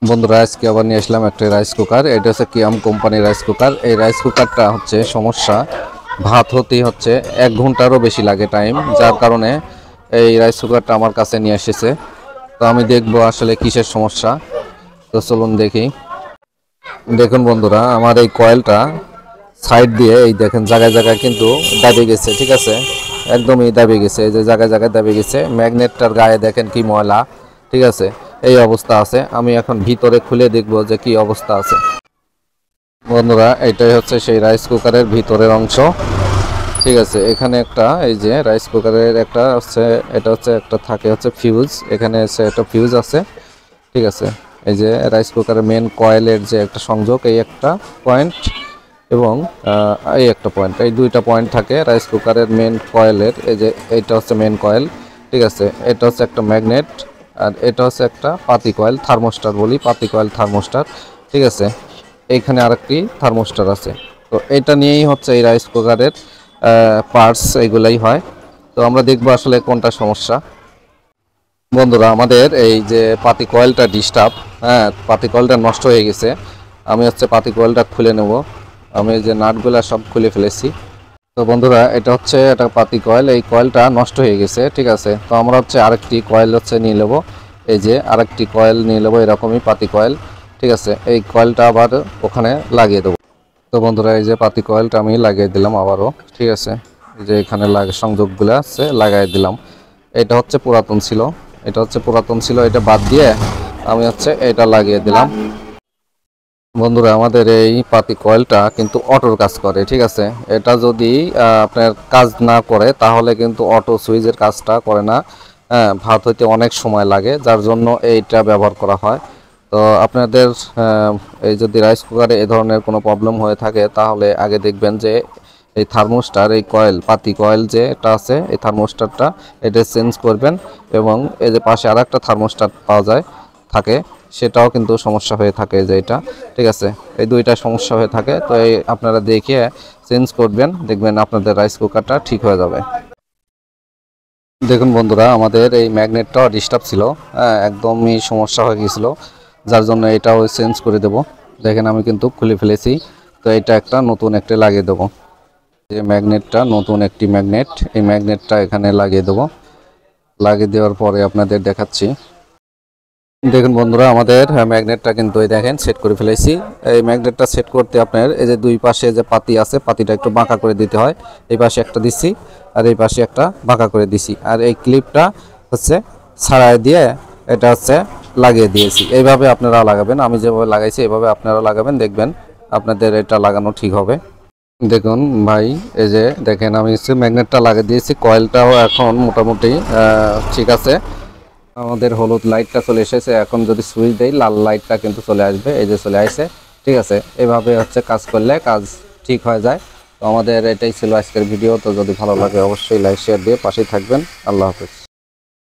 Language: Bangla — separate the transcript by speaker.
Speaker 1: বন্ধুরা আজকে আবার নিয়ে আসলাম একটা রাইস কুকার। এটা হচ্ছে কিয়াম কোম্পানির রাইস কুকার। এই রাইস কুকারটা হচ্ছে সমস্যা, ভাত হতেই হচ্ছে 1 ঘন্টারও বেশি লাগে টাইম, যার কারণে এই রাইস কুকারটা আমার কাছে নিয়ে এসেছে। তো আমি দেখবো আসলে কিসের সমস্যা। তো চলুন দেখি। দেখুন বন্ধুরা, আমার এই কয়েলটা সাইড দিয়ে এই দেখেন জায়গায় জায়গায় কিন্তু দাবি গেছে, ঠিক আছে, একদমই দাবি গেছে। এই যে জায়গায় জায়গায় দাবি গেছে, ম্যাগনেটটার গায়ে দেখেন কি ময়লা, ঠিক আছে, এই অবস্থা আছে। আমি এখন ভিতরে খুলে দেখব যে কি অবস্থা আছে। বন্ধুরা, এটাই হচ্ছে সেই রাইস কুকারের ভিতরের অংশ, ঠিক আছে। এখানে একটা এই যে রাইস কুকারের একটা হচ্ছে, এটা হচ্ছে একটা থাকে হচ্ছে ফিউজ, এখানে হচ্ছে একটা ফিউজ আছে, ঠিক আছে। এই যে রাইস কুকারের মেন কয়েলের যে একটা সংযোগ, এই একটা পয়েন্ট এবং এই একটা পয়েন্ট, এই দুইটা পয়েন্ট থাকে রাইস কুকারের মেন কয়েলের। এই যে এইটা হচ্ছে মেন কয়েল, ঠিক আছে। এটা হচ্ছে একটা ম্যাগনেট, আর এটা হচ্ছে একটা পাতি কয়েল, থার্মোস্টার বলি, পাতি কয়েল থার্মোস্টার, ঠিক আছে। এইখানে আরেকটি থার্মোস্টার আছে। তো এটা নিয়েই হচ্ছে এই রাইস কুকারের পার্টস, এইগুলাই হয়। তো আমরা দেখবো আসলে কোনটা সমস্যা। বন্ধুরা, আমাদের এই যে পাতি কয়েলটা ডিস্টার্ব, হ্যাঁ, পাতি কয়েলটা নষ্ট হয়ে গেছে। আমি হচ্ছে পাতি কয়েলটা খুলে নেব। আমি এই যে নাটগুলা সব খুলে ফেলেছি। তো বন্ধুরা, এটা হচ্ছে একটা পাতি কয়েল, এই কয়েলটা নষ্ট হয়ে গেছে, ঠিক আছে। তো আমরা হচ্ছে আরেকটি কয়েল হচ্ছে নিয়ে নেব। এই যে আরেকটি কয়েল নিয়ে নেব, এরকমই পাতি কয়েল, ঠিক আছে। এই কয়েলটা আবার ওখানে লাগিয়ে দেবো। তো বন্ধুরা, এই যে পাতি কয়েলটা আমি লাগিয়ে দিলাম আবারও, ঠিক আছে। এই যে এখানে সংযোগগুলো আছে লাগাই দিলাম। এটা হচ্ছে পুরাতন ছিল, এটা বাদ দিয়ে আমি হচ্ছে এটা লাগিয়ে দিলাম। বন্ধুরা, আমাদের এই পাতি কয়েলটা কিন্তু অটোর কাজ করে, ঠিক আছে। এটা যদি আপনার কাজ না করে তাহলে কিন্তু অটো সুইচের কাজটা করে না, হ্যাঁ, ভাত হইতে অনেক সময় লাগে, যার জন্য এইটা ব্যবহার করা হয়। তো আপনাদের এই যদি রাইস কুকারে এ ধরনের কোনো প্রবলেম হয়ে থাকে তাহলে আগে দেখবেন যে এই থার্মোস্টার, এই কয়েল, পাতি কয়েল যে এটা আছে, এই থার্মোস্টারটা এটা চেঞ্জ করবেন। এবং এই যে পাশে আর একটা থার্মোস্টার পাওয়া যায় থাকে, সেটাও কিন্তু সমস্যা হয়ে থাকে, যে এটা, ঠিক আছে। এই দুইটা সমস্যা হয়ে থাকে, তো এই আপনারা দেখিয়ে চেঞ্জ করবেন, দেখবেন আপনাদের রাইস কুকারটা ঠিক হয়ে যাবে। দেখুন বন্ধুরা, আমাদের এই ম্যাগনেটটাও ডিস্টার্ব ছিল, হ্যাঁ, একদমই সমস্যা হয়ে গিয়েছিল, যার জন্য এটাও চেঞ্জ করে দেব। দেখেন আমি কিন্তু খুলে ফেলেছি। তো এটা একটা নতুন একটা লাগিয়ে দেবো। যে ম্যাগনেটটা নতুন একটি ম্যাগনেট, এই ম্যাগনেটটা এখানে লাগিয়ে দেবো। লাগিয়ে দেওয়ার পরে আপনাদের দেখাচ্ছি। দেখুন বন্ধুরা, আমাদের ম্যাগনেটটা কিন্তু এই দেখেন সেট করে ফেলেছি। এই ম্যাগনেটটা সেট করতে আপনার এই যে দুই পাশে যে পাতি আছে, পাতিটা একটু বাঁকা করে দিতে হয়। এই পাশে একটা দিচ্ছি আর এই পাশে একটা বাঁকা করে দিছি, আর এই ক্লিপটা হচ্ছে ছাড়াই দিয়ে এটা হচ্ছে লাগিয়ে দিয়েছি। এইভাবে আপনারা লাগাবেন, আমি যেভাবে লাগাইছি এইভাবে আপনারা লাগাবেন, দেখবেন আপনাদের এটা লাগানো ঠিক হবে। দেখুন ভাই, এই যে দেখেন আমি হচ্ছে ম্যাগনেটটা লাগিয়ে দিয়েছি, কয়েলটাও এখন মোটামুটি ঠিক আছে। আমাদের হলুদ লাইটটা চলে এসেছে, এখন যদি সুইচ দেই লাল লাইটটা কিন্তু চলে আসবে, এই যে চলে আসছে, ঠিক আছে। এভাবে হচ্ছে কাজ করলে কাজ ঠিক হয়ে যায়। তো আমাদের এটাই ছিল আজকের ভিডিও। তো যদি ভালো লাগে অবশ্যই লাইক শেয়ার দিয়ে পাশেই থাকবেন। আল্লাহ হাফেজ।